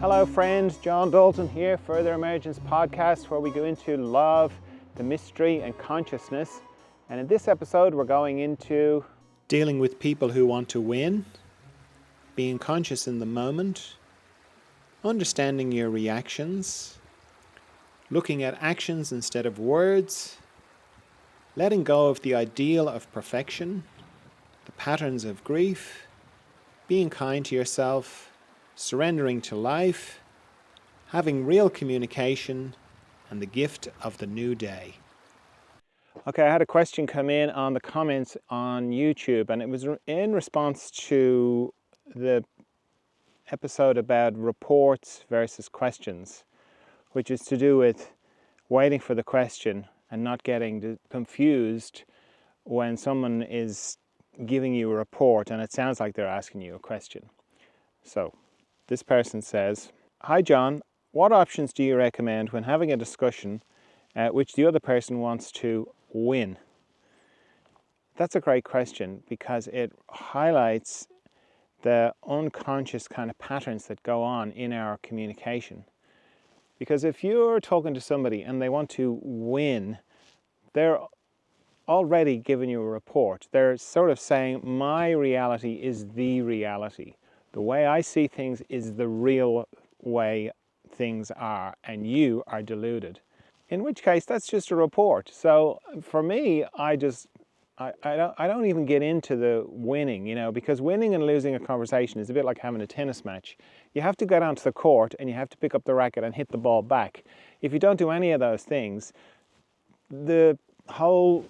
Hello friends, John Dalton here, Further Emergence podcast, where we go into love, the mystery and consciousness. And in this episode we're going into dealing with people who want to win, being conscious in the moment, understanding your reactions, looking at actions instead of words, letting go of the ideal of perfection, the patterns of grief, being kind to yourself, surrendering to life, having real communication, and the gift of the new day. Okay, I had a question come in on the comments on YouTube, and it was in response to the episode about reports versus questions, which is to do with waiting for the question and not getting confused when someone is giving you a report and it sounds like they're asking you a question. So, this person says, "Hi John, what options do you recommend when having a discussion which the other person wants to win?" That's a great question because it highlights the unconscious kind of patterns that go on in our communication. Because if you're talking to somebody and they want to win, they're already giving you a report. They're sort of saying, my reality is the reality. The way I see things is the real way things are, and you are deluded. In which case, that's just a report. So for me, I don't even get into the winning, because winning and losing a conversation is a bit like having a tennis match. You have to get onto the court and you have to pick up the racket and hit the ball back. If you don't do any of those things, the whole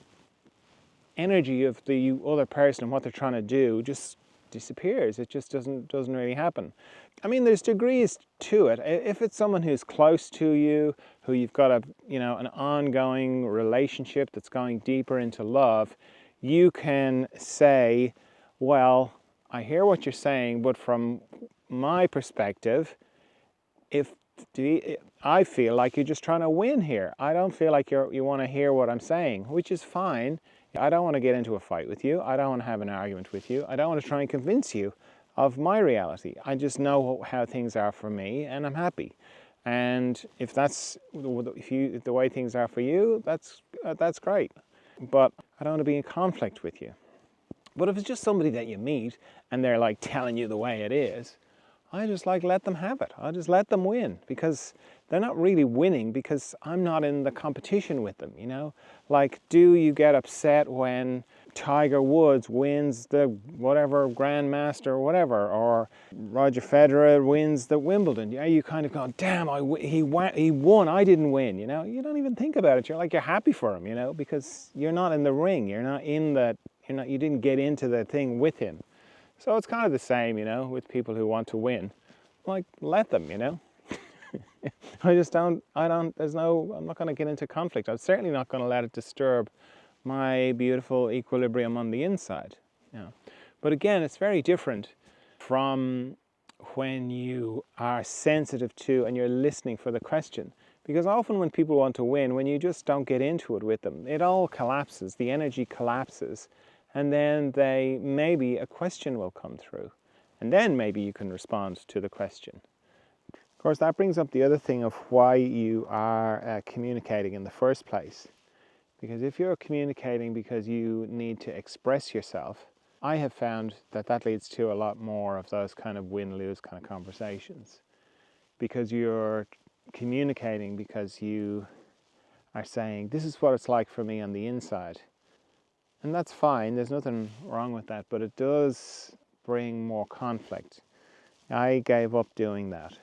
energy of the other person and what they're trying to do just disappears. It just doesn't really happen. I mean, there's degrees to it. If it's someone who's close to you, who you've got an ongoing relationship that's going deeper into love, you can say, well, I hear what you're saying, but from my perspective, I feel like you're just trying to win here. I don't feel like you want to hear what I'm saying, which is fine. I don't want to get into a fight with you. I don't want to have an argument with you. I don't want to try and convince you of my reality. I just know how things are for me, and I'm happy. And if that's the way things are for you, that's great. But I don't want to be in conflict with you. But if it's just somebody that you meet and they're like telling you the way it is, I just let them have it. I just let them win, because they're not really winning because I'm not in the competition with them, Like, do you get upset when Tiger Woods wins the whatever Grandmaster or whatever, or Roger Federer wins the Wimbledon? Yeah, you kind of go, damn, he won, I didn't win, You don't even think about it. You're happy for him, because you're not in the ring. You're not in that. You didn't get into the thing with him. So it's kind of the same, with people who want to win. Like, let them, I'm not going to get into conflict. I'm certainly not going to let it disturb my beautiful equilibrium on the inside. But again, it's very different from when you are sensitive to and you're listening for the question. Because often when people want to win, when you just don't get into it with them, it all collapses, the energy collapses, and then maybe a question will come through. And then maybe you can respond to the question. Of course, that brings up the other thing of why you are communicating in the first place. Because if you're communicating because you need to express yourself, I have found that leads to a lot more of those kind of win-lose kind of conversations. Because you're communicating because you are saying, this is what it's like for me on the inside. And that's fine, there's nothing wrong with that, but it does bring more conflict. I gave up doing that.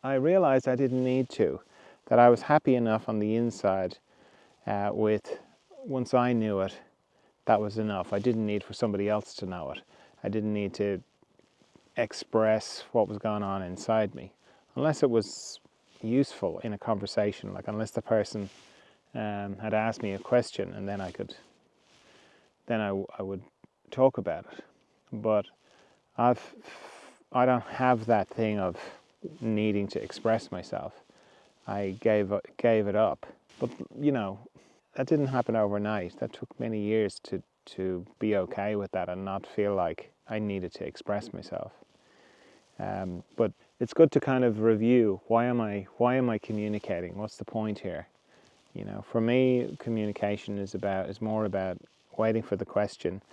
I realized I didn't need to, that I was happy enough on the inside once I knew it, that was enough. I didn't need for somebody else to know it. I didn't need to express what was going on inside me, unless it was useful in a conversation, like unless the person had asked me a question and then I would talk about it. But I don't have that thing of needing to express myself. I gave it up. But that didn't happen overnight. That took many years to be okay with that and not feel like I needed to express myself. But it's good to kind of review, why am I communicating? What's the point here? You know, for me, communication is more about waiting for the question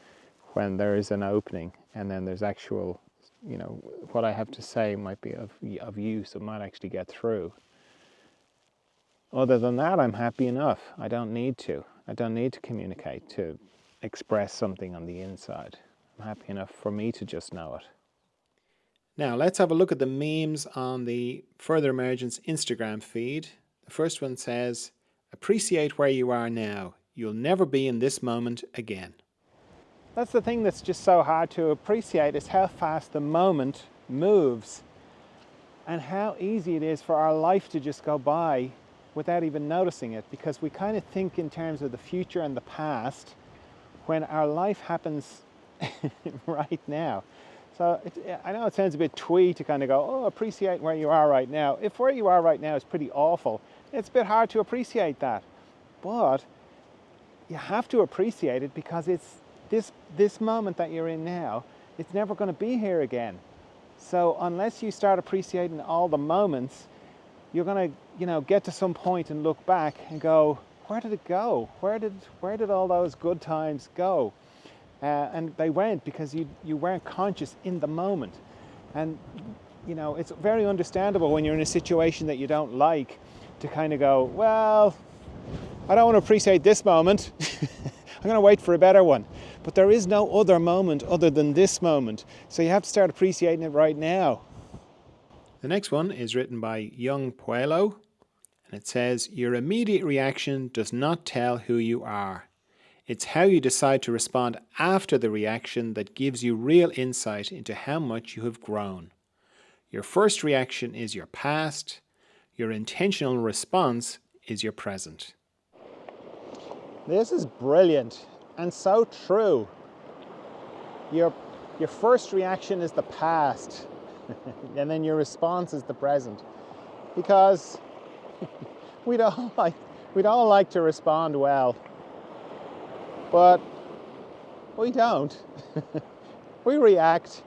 when there is an opening, and then there's actual, you know, what I have to say might be of use, it might actually get through. Other than that, I'm happy enough. I don't need to communicate, to express something on the inside. I'm happy enough for me to just know it. Now let's have a look at the memes on the Further Emergence Instagram feed. The first one says, "Appreciate where you are now. You'll never be in this moment again." That's the thing that's just so hard to appreciate, is how fast the moment moves and how easy it is for our life to just go by without even noticing it, because we kind of think in terms of the future and the past when our life happens right now. So I know it sounds a bit twee to kind of go, oh, appreciate where you are right now. If where you are right now is pretty awful, it's a bit hard to appreciate that. But you have to appreciate it, because it's this moment that you're in now, it's never going to be here again. So unless you start appreciating all the moments, you're going to, you know, get to some point and look back and go, where did it go? Where did all those good times go? And they went because you weren't conscious in the moment. And, you know, it's very understandable when you're in a situation that you don't like to kind of go, well, I don't want to appreciate this moment. I'm going to wait for a better one. But there is no other moment other than this moment. So you have to start appreciating it right now. The next one is written by Young Puelo, and it says, "Your immediate reaction does not tell who you are. It's how you decide to respond after the reaction that gives you real insight into how much you have grown. Your first reaction is your past. Your intentional response is your present." This is brilliant and so true. Your first reaction is the past, and then your response is the present. Because we'd all like to respond well, but we don't. We react.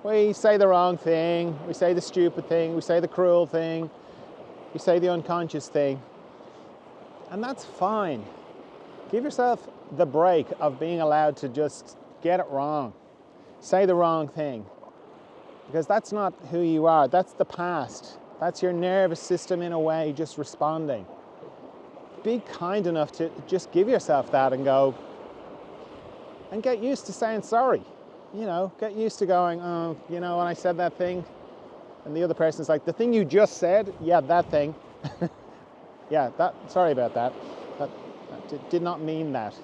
We say the wrong thing. We say the stupid thing. We say the cruel thing. We say the unconscious thing. And that's fine. Give yourself the break of being allowed to just get it wrong. Say the wrong thing. Because that's not who you are. That's the past. That's your nervous system in a way just responding. Be kind enough to just give yourself that and go, and get used to saying sorry. You know, get used to going, oh, you know, when I said that thing, and the other person's like, the thing you just said? Yeah, that thing. Yeah, sorry about that. That did not mean that.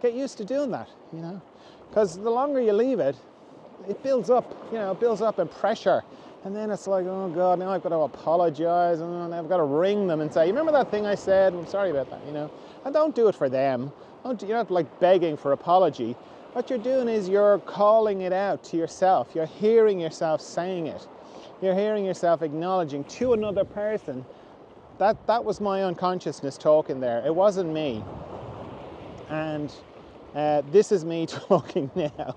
Get used to doing that, you know, because the longer you leave it, it builds up, you know, it builds up in pressure. And then it's like, oh God, now I've got to apologize, and I've got to ring them and say, you remember that thing I said? I'm sorry about that, you know. And don't do it for them. You're not like begging for apology. What you're doing is you're calling it out to yourself. You're hearing yourself saying it. You're hearing yourself acknowledging to another person, that was my unconsciousness talking there. It wasn't me. And this is me talking now.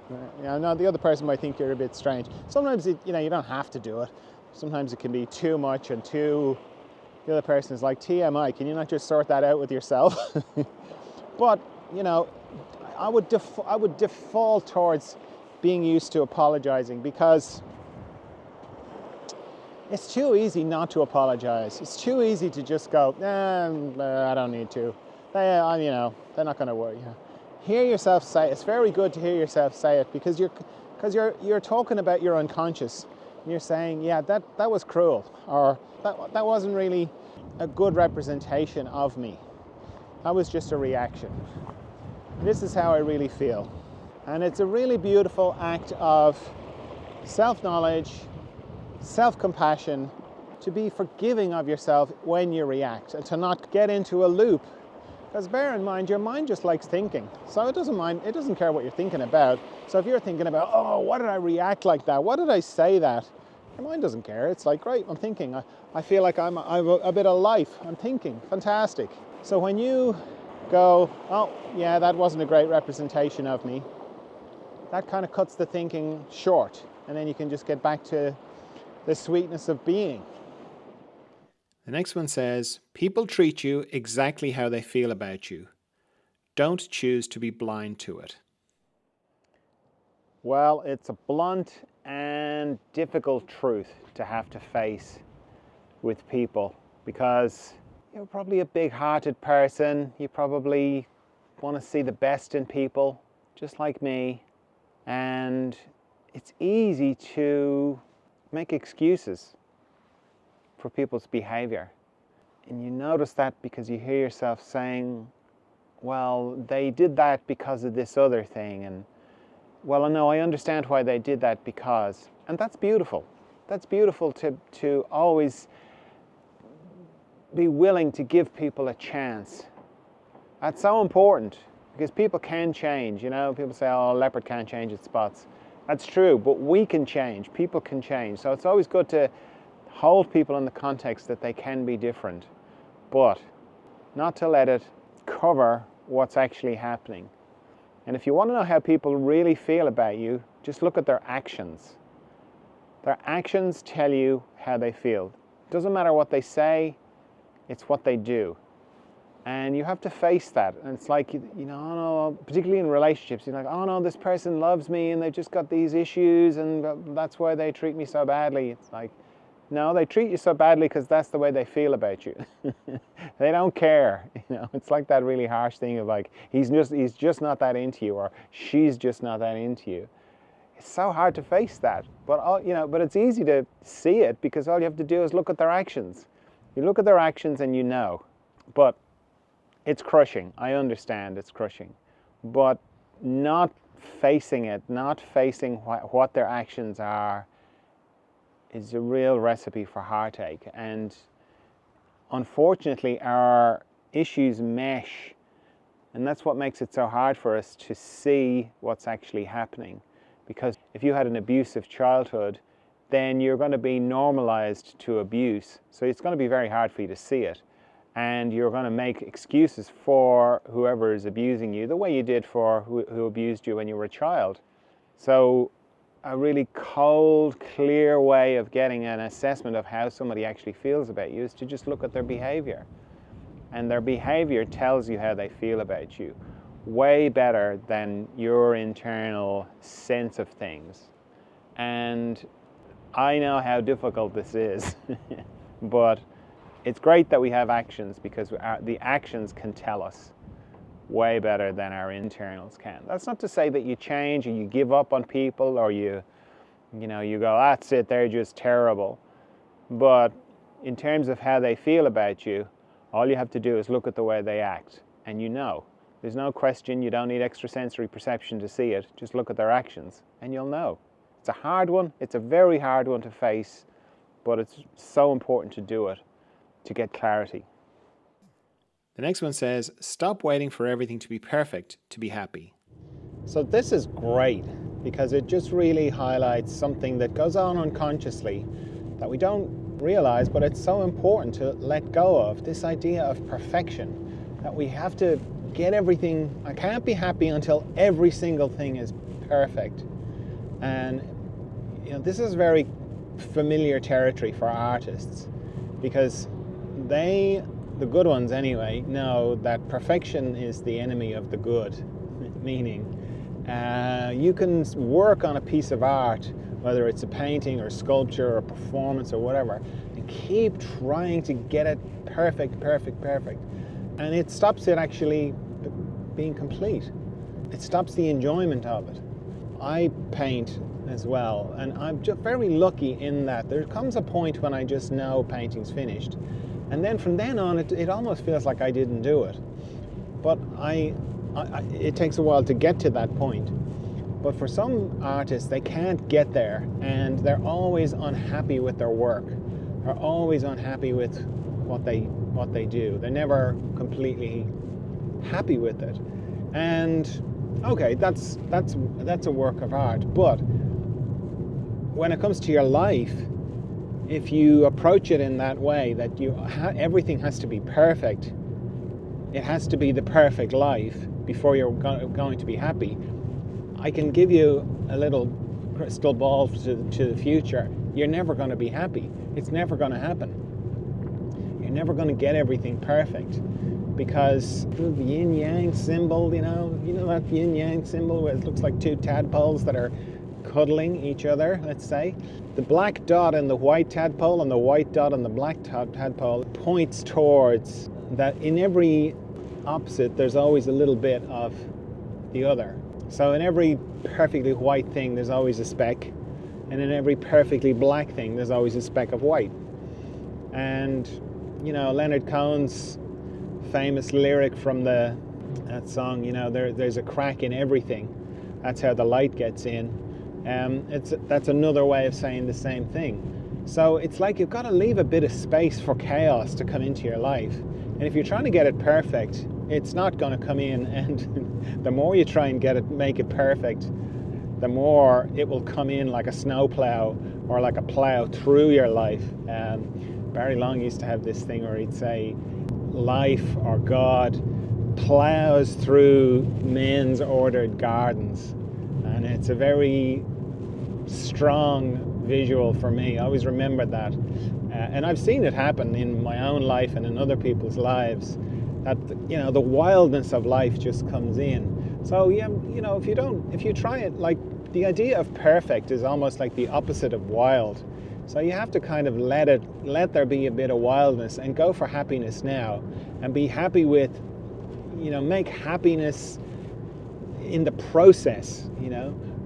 You know, no, the other person might think you're a bit strange. Sometimes, you know, you don't have to do it. Sometimes it can be too much and the other person is like, TMI, can you not just sort that out with yourself? But, you know, I would default towards being used to apologizing, because it's too easy not to apologize. It's too easy to just go, I don't need to. You know, they're not going to worry. You know. Hear yourself say it. It's very good to hear yourself say it, because you're talking about your unconscious. And you're saying, yeah, that was cruel, or that wasn't really a good representation of me. That was just a reaction. This is how I really feel. And it's a really beautiful act of self-knowledge, self-compassion, to be forgiving of yourself when you react, and to not get into a loop. Because bear in mind, your mind just likes thinking. So it doesn't care what you're thinking about. So if you're thinking about, oh, why did I react like that? Why did I say that? Your mind doesn't care. It's like, great, I'm thinking. I feel like I'm a bit of life. I'm thinking, fantastic. So when you go, oh, yeah, that wasn't a great representation of me, that kind of cuts the thinking short. and then you can just get back to the sweetness of being. The next one says, people treat you exactly how they feel about you. Don't choose to be blind to it. Well, it's a blunt and difficult truth to have to face with people, because you're probably a big-hearted person. You probably want to see the best in people, just like me. And it's easy to make excuses for people's behavior. And you notice that because you hear yourself saying, well, they did that because of this other thing. And, well, no, I understand why they did that because. And that's beautiful. That's beautiful to always be willing to give people a chance. That's so important, because people can change. You know, people say, oh, a leopard can't change its spots. That's true, but we can change. People can change. So it's always good to hold people in the context that they can be different, but not to let it cover what's actually happening. And if you want to know how people really feel about you, just look at their actions. Their actions tell you how they feel. It doesn't matter what they say, it's what they do. And you have to face that. And it's like, you know, oh no, particularly in relationships, you're like, oh no, this person loves me and they've just got these issues and that's why they treat me so badly. It's like, no, they treat you so badly because that's the way they feel about you. They don't care. You know, it's like that really harsh thing of like, he's just not that into you, or she's just not that into you. It's so hard to face that. But but it's easy to see it, because all you have to do is look at their actions. You look at their actions and you know. But it's crushing. I understand it's crushing. But not facing it, not facing what their actions are, is a real recipe for heartache. And unfortunately, our issues mesh. And that's what makes it so hard for us to see what's actually happening. Because if you had an abusive childhood, then you're going to be normalized to abuse. So it's going to be very hard for you to see it. And you're going to make excuses for whoever is abusing you, the way you did for who abused you when you were a child. So a really cold, clear way of getting an assessment of how somebody actually feels about you is to just look at their behavior. And their behavior tells you how they feel about you, way better than your internal sense of things. And I know how difficult this is, but it's great that we have actions, because the actions can tell us way better than our internals can. That's not to say that you change or you give up on people, or you go, that's it, they're just terrible. But in terms of how they feel about you, all you have to do is look at the way they act, and you know. There's no question. You don't need extrasensory perception to see it. Just look at their actions and you'll know. It's a hard one. It's a very hard one to face, but it's so important to do it to get clarity. The next one says, stop waiting for everything to be perfect to be happy. So this is great, because it just really highlights something that goes on unconsciously that we don't realize, but it's so important to let go of, this idea of perfection, that we have to get everything. I can't be happy until every single thing is perfect. And this is very familiar territory for artists, because the good ones anyway, know that perfection is the enemy of the good. Meaning, you can work on a piece of art, whether it's a painting or sculpture or performance or whatever, and keep trying to get it perfect. And it stops it actually being complete. It stops the enjoyment of it. I paint as well, and I'm just very lucky in that there comes a point when I just know painting's finished, and then from then on it almost feels like I didn't do it. But it takes a while to get to that point. But for some artists, they can't get there, and they're always unhappy with their work. They're always unhappy with what they do. They're never completely happy with it. And okay, that's a work of art. But when it comes to your life, if you approach it in that way, that everything has to be perfect, it has to be the perfect life before you're going to be happy, I can give you a little crystal ball to the future, you're never going to be happy. It's never going to happen. You're never going to get everything perfect, because the yin-yang symbol, you know that yin-yang symbol where it looks like two tadpoles that are cuddling each other, let's say. The black dot in the white tadpole and the white dot on the black tadpole points towards that in every opposite there's always a little bit of the other. So in every perfectly white thing there's always a speck, and in every perfectly black thing there's always a speck of white. And Leonard Cohen's famous lyric from that song, there's a crack in everything, that's how the light gets in. That's another way of saying the same thing. So it's like you've got to leave a bit of space for chaos to come into your life. And if you're trying to get it perfect, it's not going to come in. And the more you try and make it perfect, the more it will come in like a snowplow or like a plow through your life. Barry Long used to have this thing where he'd say, life or God plows through men's ordered gardens. And it's a very strong visual for me. I always remembered that. And I've seen it happen in my own life and in other people's lives, that the wildness of life just comes in. So if you try it, like, the idea of perfect is almost like the opposite of wild. So you have to kind of let there be a bit of wildness and go for happiness now, and be happy with, make happiness in the process,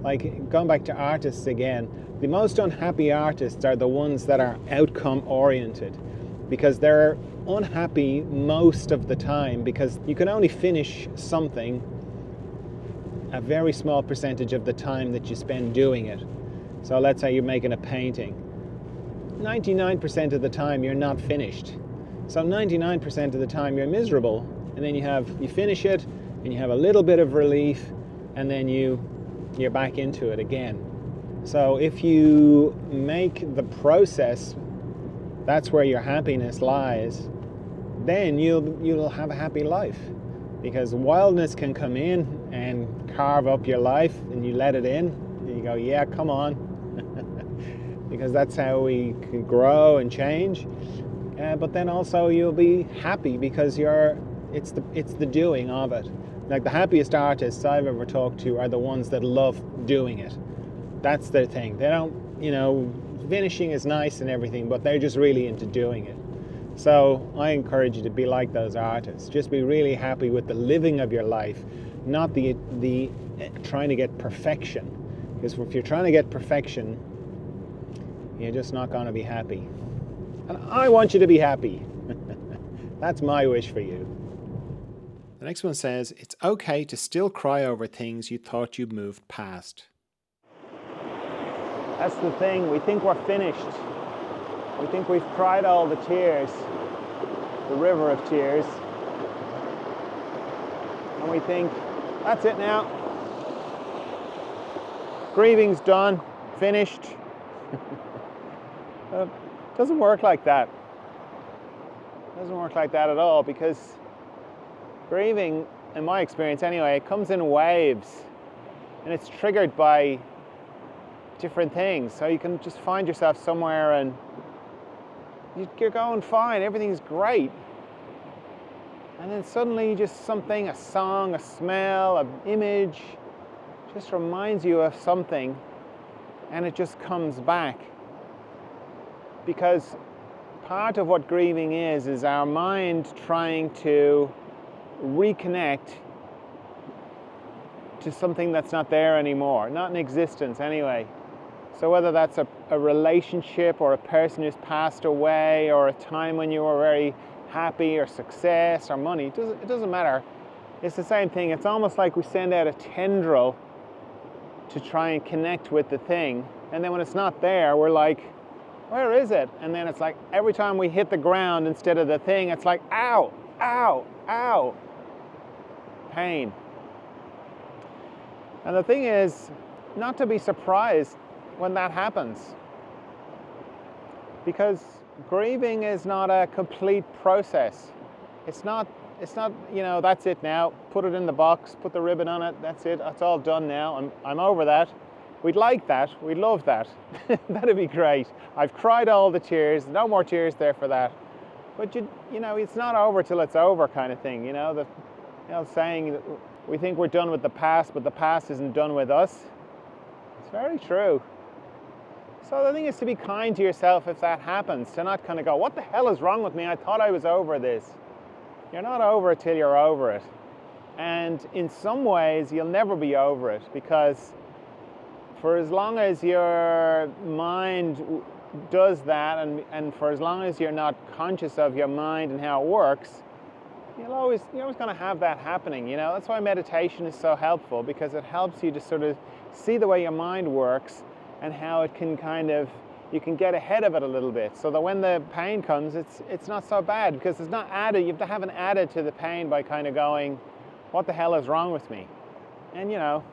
like going back to artists again. The most unhappy artists are the ones that are outcome oriented, because they're unhappy most of the time, because you can only finish something a very small percentage of the time that you spend doing it. So let's say you're making a painting. 99% of the time you're not finished. So 99% of the time you're miserable, and then you finish it and you have a little bit of relief, and then you're back into it again. So if you make the process, that's where your happiness lies, then you'll have a happy life. Because wildness can come in and carve up your life, and you let it in and you go, yeah, come on. Because that's how we can grow and change. But then also you'll be happy because it's the doing of it. Like, the happiest artists I've ever talked to are the ones that love doing it. That's their thing. They don't, finishing is nice and everything, but they're just really into doing it. So I encourage you to be like those artists. Just be really happy with the living of your life, not the trying to get perfection. Because if you're trying to get perfection, you're just not going to be happy. And I want you to be happy. That's my wish for you. The next one says, it's okay to still cry over things you thought you moved past. That's the thing. We think we're finished. We think we've cried all the tears, the river of tears. And we think, that's it now. Grieving's done, finished. It doesn't work like that. It doesn't work like that at all, because grieving, in my experience anyway, it comes in waves, and it's triggered by different things. So you can just find yourself somewhere and you're going fine, everything's great, and then suddenly just something, a song, a smell, an image, just reminds you of something, and it just comes back. Because part of what grieving is our mind trying to reconnect to something that's not there anymore, not in existence anyway. So whether that's a relationship, or a person who's passed away, or a time when you were very happy, or success, or money, it doesn't matter. It's the same thing. It's almost like we send out a tendril to try and connect with the thing, and then when it's not there, we're like, where is it? And then it's like every time we hit the ground instead of the thing, it's like, ow, ow, ow. Pain. And the thing is, not to be surprised when that happens. Because grieving is not a complete process. It's not, that's it now. Put it in the box, put the ribbon on it, that's it, it's all done now. I'm over that. We'd like that, we'd love that. That'd be great. I've cried all the tears, no more tears there for that. But you know, it's not over till it's over kind of thing, you know, saying that we think we're done with the past, but the past isn't done with us. It's very true. So the thing is to be kind to yourself if that happens, to not kind of go, what the hell is wrong with me? I thought I was over this. You're not over it till you're over it. And in some ways, you'll never be over it, because for as long as your mind does that, and for as long as you're not conscious of your mind and how it works, you're always going to have that happening, you know. That's why meditation is so helpful, because it helps you to sort of see the way your mind works and how it can you can get ahead of it a little bit, so that when the pain comes, it's not so bad, because it's not added. You haven't added to the pain by kind of going, what the hell is wrong with me? And you know,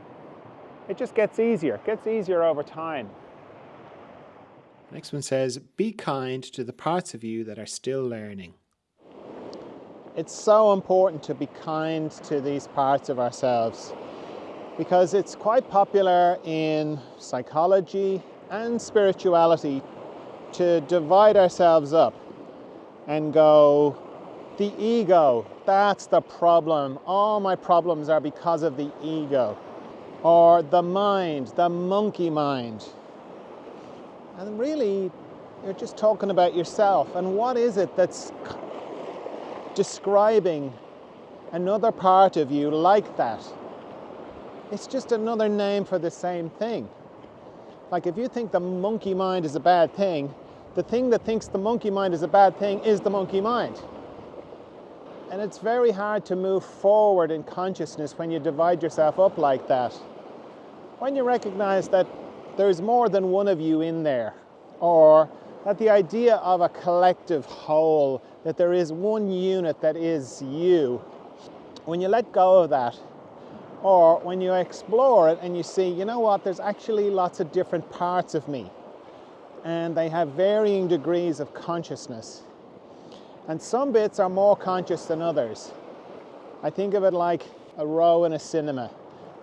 it just gets easier over time. Next one says, be kind to the parts of you that are still learning. It's so important to be kind to these parts of ourselves, because it's quite popular in psychology and spirituality to divide ourselves up and go, the ego, that's the problem. All my problems are because of the ego. Or the mind, the monkey mind. And really, you're just talking about yourself. And what is it that's describing another part of you like that? It's just another name for the same thing. Like if you think the monkey mind is a bad thing, the thing that thinks the monkey mind is a bad thing is the monkey mind. And it's very hard to move forward in consciousness when you divide yourself up like that. When you recognize that there's more than one of you in there, or that the idea of a collective whole, that there is one unit that is you, when you let go of that, or when you explore it and you see, you know what, there's actually lots of different parts of me, and they have varying degrees of consciousness. And some bits are more conscious than others. I think of it like a row in a cinema.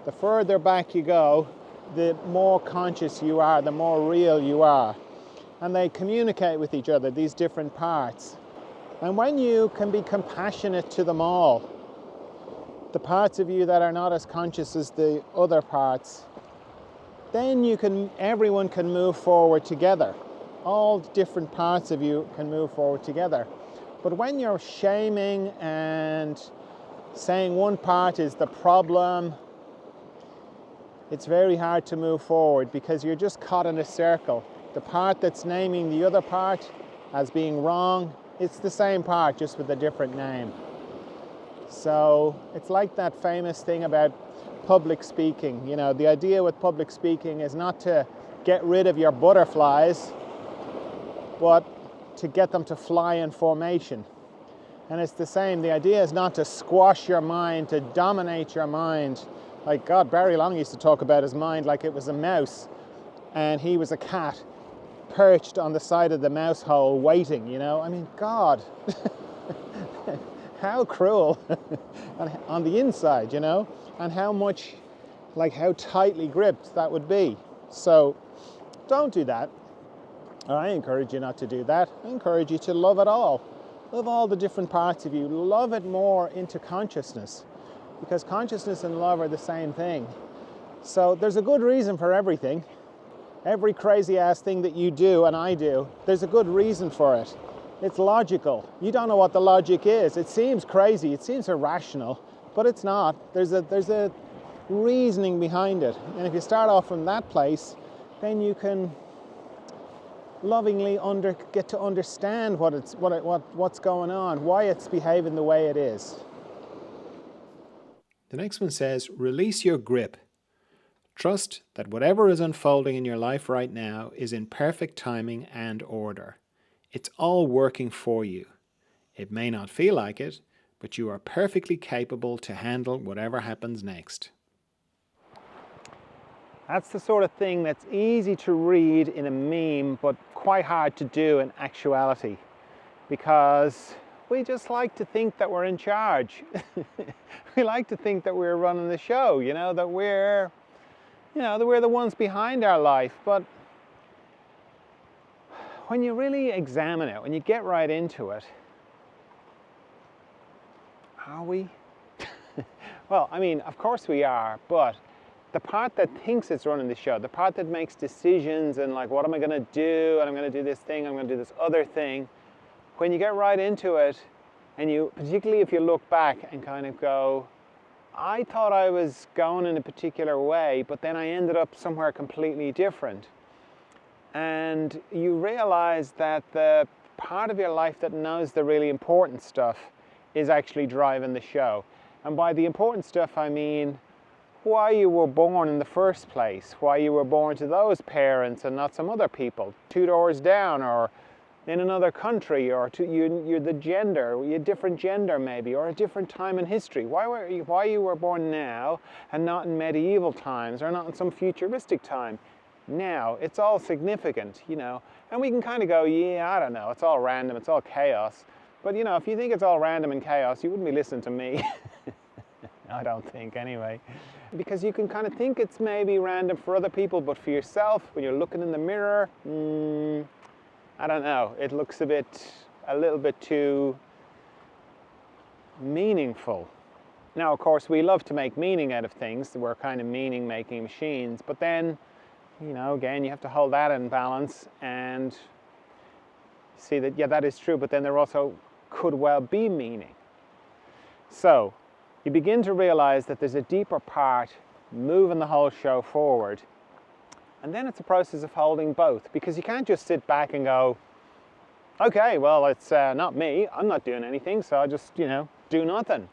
The further back you go, the more conscious you are, the more real you are. And they communicate with each other, these different parts. And when you can be compassionate to them all, the parts of you that are not as conscious as the other parts, then everyone can move forward together. All different parts of you can move forward together. But when you're shaming and saying one part is the problem, it's very hard to move forward, because you're just caught in a circle. The part that's naming the other part as being wrong, it's the same part, just with a different name. So it's like that famous thing about public speaking. You know, the idea with public speaking is not to get rid of your butterflies, but to get them to fly in formation. And it's the same. The idea is not to squash your mind, to dominate your mind. Like God, Barry Long used to talk about his mind like it was a mouse, and he was a cat perched on the side of the mouse hole waiting, you know. I mean, God, how cruel on the inside, you know, and how tightly gripped that would be. So don't do that. I encourage you not to do that. I encourage you to love it all. Love all the different parts of you. Love it more into consciousness, because consciousness and love are the same thing. So there's a good reason for everything. Every crazy ass thing that you do and I do, there's a good reason for it. It's logical. You don't know what the logic is. It seems crazy, it seems irrational, but it's not. There's a reasoning behind it. And if you start off from that place, then you can lovingly get to understand what's going on, why it's behaving the way it is. The next one says, release your grip. Trust that whatever is unfolding in your life right now is in perfect timing and order. It's all working for you. It may not feel like it, but you are perfectly capable to handle whatever happens next. That's the sort of thing that's easy to read in a meme, but quite hard to do in actuality, because we just like to think that we're in charge. We like to think that we're running the show, you know, that we're we're the ones behind our life. But when you really examine it, when you get right into it, are we? Well, I mean, of course we are, but the part that thinks it's running the show, the part that makes decisions and like, what am I going to do? And I'm going to do this thing, I'm going to do this other thing. When you get right into it, and you, particularly if you look back and kind of go, I thought I was going in a particular way, but then I ended up somewhere completely different. And you realize that the part of your life that knows the really important stuff is actually driving the show. And by the important stuff, I mean why you were born in the first place, why you were born to those parents and not some other people, 2 doors down or in another country, or you're the gender, you're a different gender maybe, or a different time in history. Why you were born now and not in medieval times or not in some futuristic time. Now, it's all significant, and we can kind of go, yeah, I don't know, it's all random, it's all chaos. But if you think it's all random and chaos, you wouldn't be listening to me. I don't think, anyway. Because you can kind of think it's maybe random for other people, but for yourself, when you're looking in the mirror, I don't know, it looks a little bit too meaningful. Now, of course, we love to make meaning out of things. We're kind of meaning-making machines. But then, again, you have to hold that in balance and see that, yeah, that is true, but then there also could well be meaning. So, you begin to realize that there's a deeper part moving the whole show forward. And then it's a process of holding both, because you can't just sit back and go, okay, well, it's not me, I'm not doing anything, so I just, do nothing.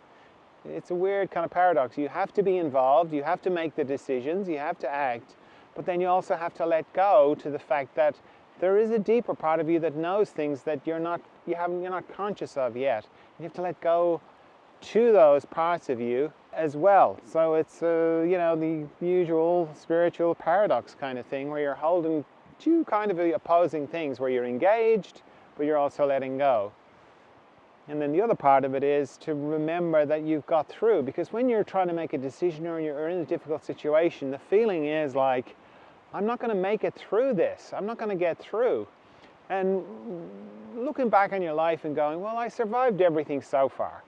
It's a weird kind of paradox. You have to be involved, you have to make the decisions, you have to act, but then you also have to let go to the fact that there is a deeper part of you that knows things that you're not conscious of yet. You have to let go to those parts of you as well. So it's the usual spiritual paradox kind of thing, where you're holding two kind of opposing things, where you're engaged but you're also letting go. And then the other part of it is to remember that you've got through, because when you're trying to make a decision or you're in a difficult situation, the feeling is like, I'm not going to make it through this, I'm not going to get through. And looking back on your life and going, well, I survived everything so far.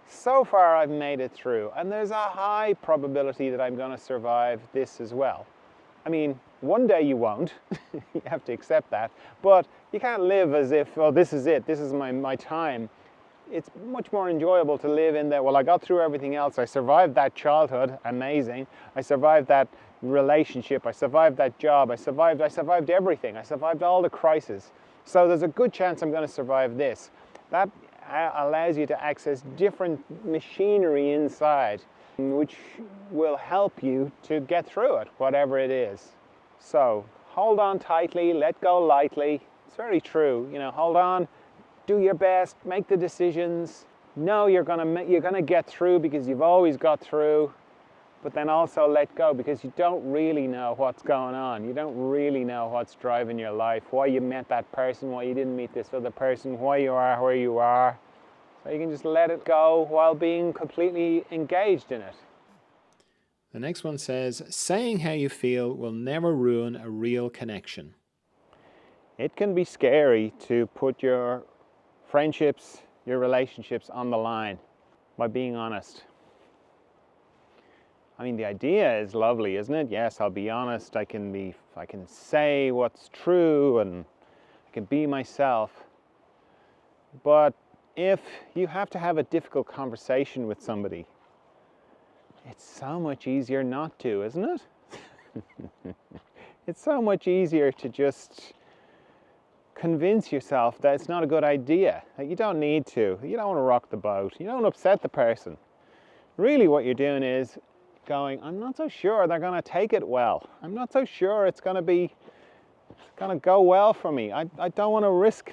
So far I've made it through, and there's a high probability that I'm going to survive this as well. I mean, one day you won't, you have to accept that, but you can't live as if, oh, this is it, this is my time. It's much more enjoyable to live in that, well, I got through everything else, I survived that childhood, amazing, I survived that relationship, I survived that job, I survived everything, I survived all the crises. So there's a good chance I'm going to survive this. That allows you to access different machinery inside, which will help you to get through it, whatever it is. So hold on tightly, let go lightly. It's very true. Hold on, do your best, make the decisions. Know you're gonna get through, because you've always got through. But then also let go, because you don't really know what's going on. You don't really know what's driving your life, why you met that person, why you didn't meet this other person, why you are where you are. So you can just let it go while being completely engaged in it. The next one says, saying how you feel will never ruin a real connection. It can be scary to put your friendships, your relationships on the line by being honest. I mean, the idea is lovely, isn't it? Yes, I'll be honest. I can say what's true, and I can be myself. But if you have to have a difficult conversation with somebody, it's so much easier not to, isn't it? It's so much easier to just convince yourself that it's not a good idea, that you don't need to. You don't want to rock the boat. You don't upset the person. Really what you're doing is going, I'm not so sure they're going to take it well. I'm not so sure it's going to go well for me. I don't want to risk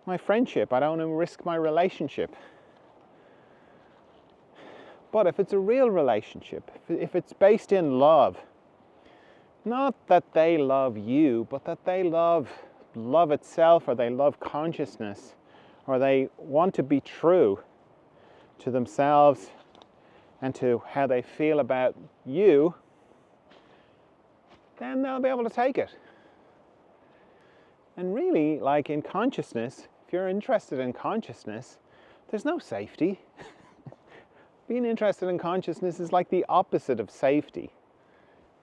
my friendship. I don't want to risk my relationship. But if it's a real relationship, if it's based in love, not that they love you, but that they love itself, or they love consciousness, or they want to be true to themselves and to how they feel about you, then they'll be able to take it. And really, like in consciousness, if you're interested in consciousness, there's no safety. Being interested in consciousness is like the opposite of safety.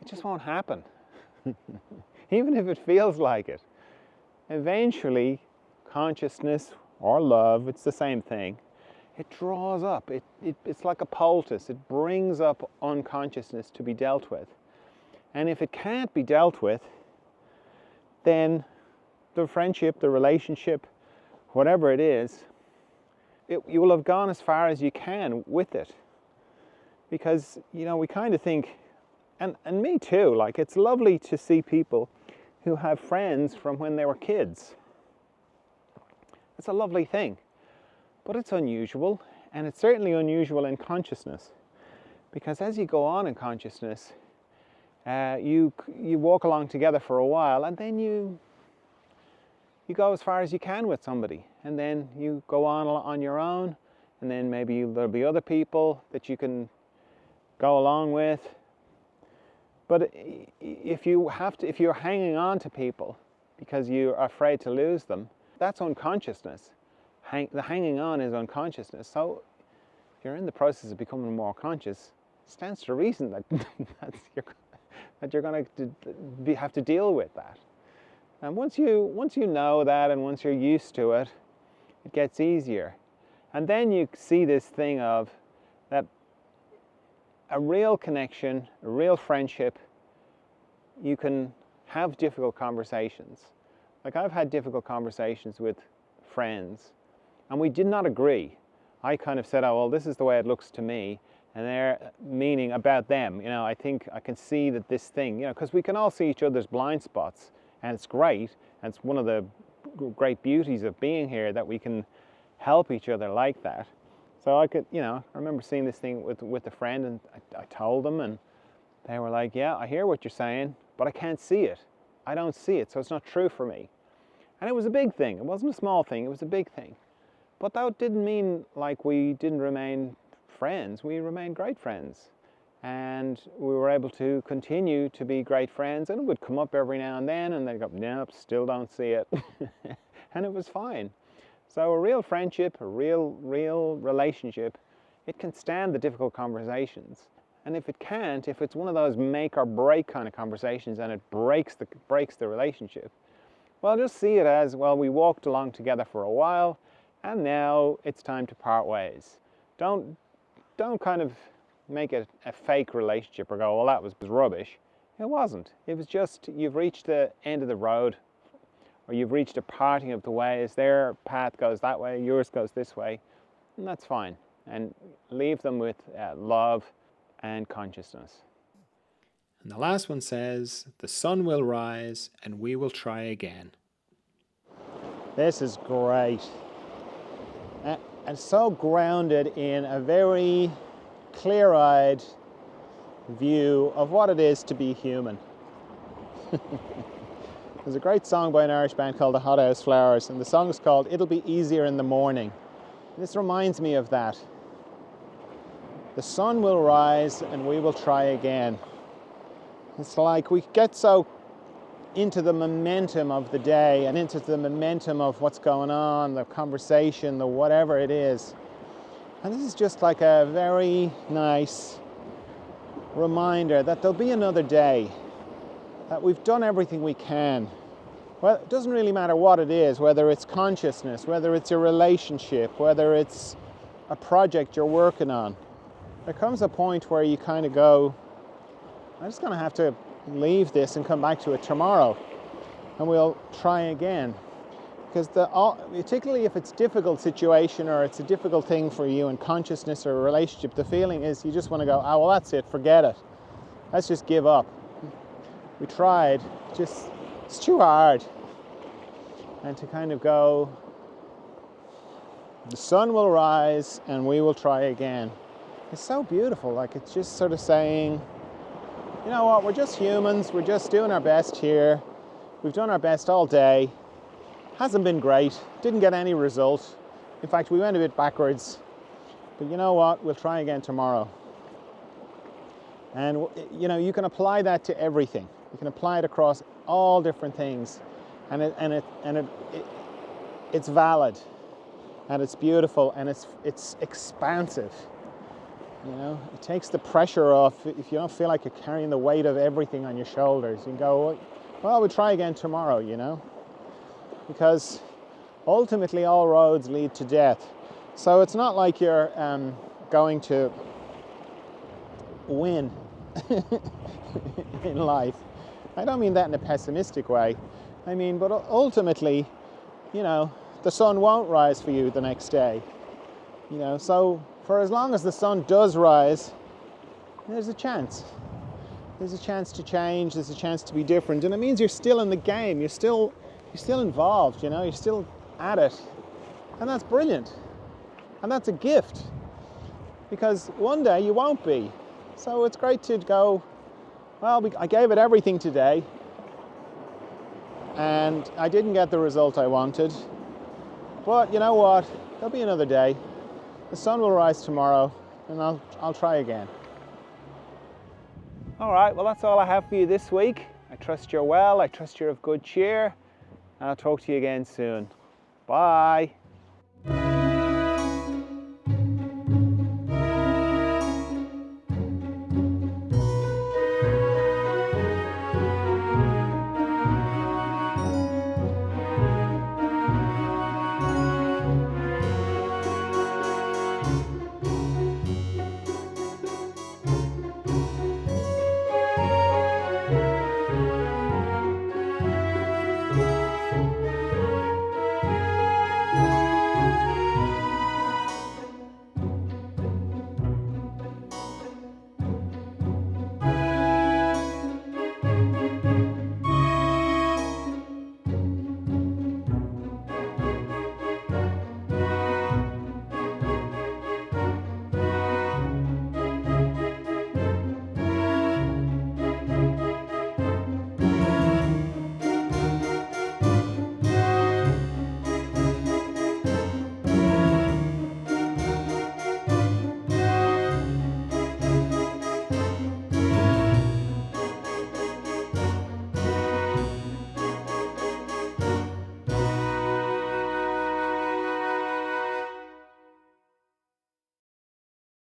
It just won't happen. Even if it feels like it. Eventually, consciousness or love, it's the same thing, it draws up. It's like a poultice. It brings up unconsciousness to be dealt with. And if it can't be dealt with, then the friendship, the relationship, whatever it is, you will have gone as far as you can with it. Because, we kind of think, and me too, like it's lovely to see people who have friends from when they were kids. It's a lovely thing. But it's unusual, and it's certainly unusual in consciousness. Because as you go on in consciousness, you walk along together for a while, and then you go as far as you can with somebody, and then you go on your own, and then maybe there'll be other people that you can go along with. But if you're hanging on to people because you're afraid to lose them, that's unconsciousness. The hanging on is unconsciousness. So if you're in the process of becoming more conscious, it stands to reason that you're going to have to deal with that. And once you know that, and once you're used to it, it gets easier. And then you see this thing of that a real connection, a real friendship, you can have difficult conversations. Like I've had difficult conversations with friends, and we did not agree. I kind of said, oh, well, this is the way it looks to me, and their meaning about them. I think I can see that this thing, because we can all see each other's blind spots. And it's great, and it's one of the great beauties of being here that we can help each other like that. So I could, I remember seeing this thing with a friend, and I told them, and they were like, yeah, I hear what you're saying, but I can't see it. I don't see it, so it's not true for me. And it was a big thing. It wasn't a small thing, it was a big thing. But that didn't mean like we didn't remain friends. We remained great friends. And we were able to continue to be great friends, and it would come up every now and then, and they'd go, nope, still don't see it. And it was fine. So a real friendship, a real relationship, it can stand the difficult conversations. And if it can't, if it's one of those make or break kind of conversations and it breaks the relationship, well, just see it as, well, we walked along together for a while, and now it's time to part ways. Don't kind of make it a fake relationship or go, well, that was rubbish. It wasn't. It was just you've reached the end of the road, or you've reached a parting of the ways. Their path goes that way, yours goes this way, and that's fine. And leave them with love and consciousness. And the last one says, the sun will rise and we will try again. This is great. And so grounded in a very clear-eyed view of what it is to be human. There's a great song by an Irish band called the Hothouse Flowers, and the song is called It'll Be Easier in the Morning. And this reminds me of that. The sun will rise and we will try again. It's like we get so into the momentum of the day and into the momentum of what's going on, the conversation, the whatever it is. And this is just like a very nice reminder that there'll be another day, that we've done everything we can. Well, it doesn't really matter what it is, whether it's consciousness, whether it's a relationship, whether it's a project you're working on. There comes a point where you kind of go, I'm just going to have to leave this and come back to it tomorrow, and we'll try again. Because particularly if it's a difficult situation or it's a difficult thing for you in consciousness or a relationship, the feeling is you just want to go, oh, well, that's it, forget it. Let's just give up. We tried, it's too hard. And to kind of go, the sun will rise and we will try again. It's so beautiful. Like, it's just sort of saying, you know what, we're just humans, we're just doing our best here. We've done our best all day. Hasn't been great, didn't get any result. In fact, we went a bit backwards. But you know what, we'll try again tomorrow. And you can apply that to everything. You can apply it across all different things, and it's valid, and it's beautiful, and it's expansive. You know, it takes the pressure off. If you don't feel like you're carrying the weight of everything on your shoulders, you can go, well, we'll try again tomorrow, you know, because ultimately all roads lead to death. So it's not like you're going to win in life. I don't mean that in a pessimistic way. I mean, but ultimately, you know, the sun won't rise for you the next day. You know, so for as long as the sun does rise, there's a chance. There's a chance to change, there's a chance to be different, and it means you're still in the game, you're still involved, you know, you're still at it. And that's brilliant. And that's a gift. Because one day you won't be. So it's great to go, well, I gave it everything today, and I didn't get the result I wanted. But you know what? There'll be another day. The sun will rise tomorrow, and I'll try again. All right, well, that's all I have for you this week. I trust you're well, I trust you're of good cheer, and I'll talk to you again soon. Bye.